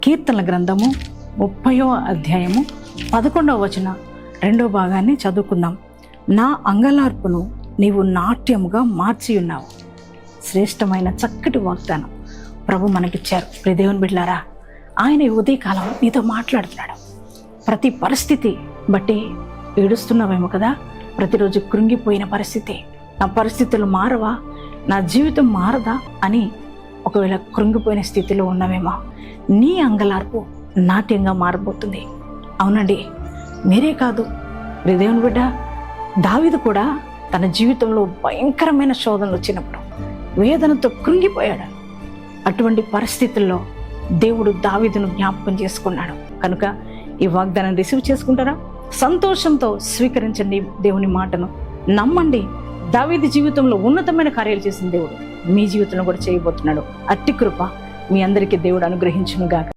కీర్తనల గ్రంథము 30వ అధ్యాయము 11వ వచనం 2వ భాగాన్ని చదువుకుందాం. నా అంగలార్పును నీవు నాట్యముగా మార్చి ఉన్నావు. శ్రేష్టమైన చక్కటి వాగ్దానం ప్రభు మనకిచ్చారు. ప్రియ దేవుని బిడ్డలారా, ఆయన ఈ ఉదయకాలం నీతో మాట్లాడుతున్నాడు. ప్రతి పరిస్థితి బట్టి ఏడుస్తున్నావేమో కదా. ప్రతిరోజు కృంగిపోయిన పరిస్థితి, నా పరిస్థితులు మారవా, నా జీవితం మారదా అని ఒకవేళ కృంగిపోయిన స్థితిలో ఉన్నావేమో. నీ అంగలార్పు నాట్యంగా మారబోతుంది. అవునండి, మీరే కాదు, దేవుని బిడ్డ దావీదు కూడా తన జీవితంలో భయంకరమైన శోధనలు వచ్చినప్పుడు వేదనతో కృంగిపోయాడు. అటువంటి పరిస్థితుల్లో దేవుడు దావీదును జ్ఞాపకం చేసుకున్నాడు. కనుక ఈ వాగ్దానం రిసీవ్ చేసుకుంటారా? సంతోషంతో స్వీకరించండి. దేవుని మాటను నమ్మండి. దావీదు జీవితంలో ఉన్నతమైన కార్యాలు చేసిన దేవుడు మీ జీవితంలో కూడా చేయబోతున్నాడు. అట్టి కృప మీ అందరికీ దేవుడు అనుగ్రహించును గాక.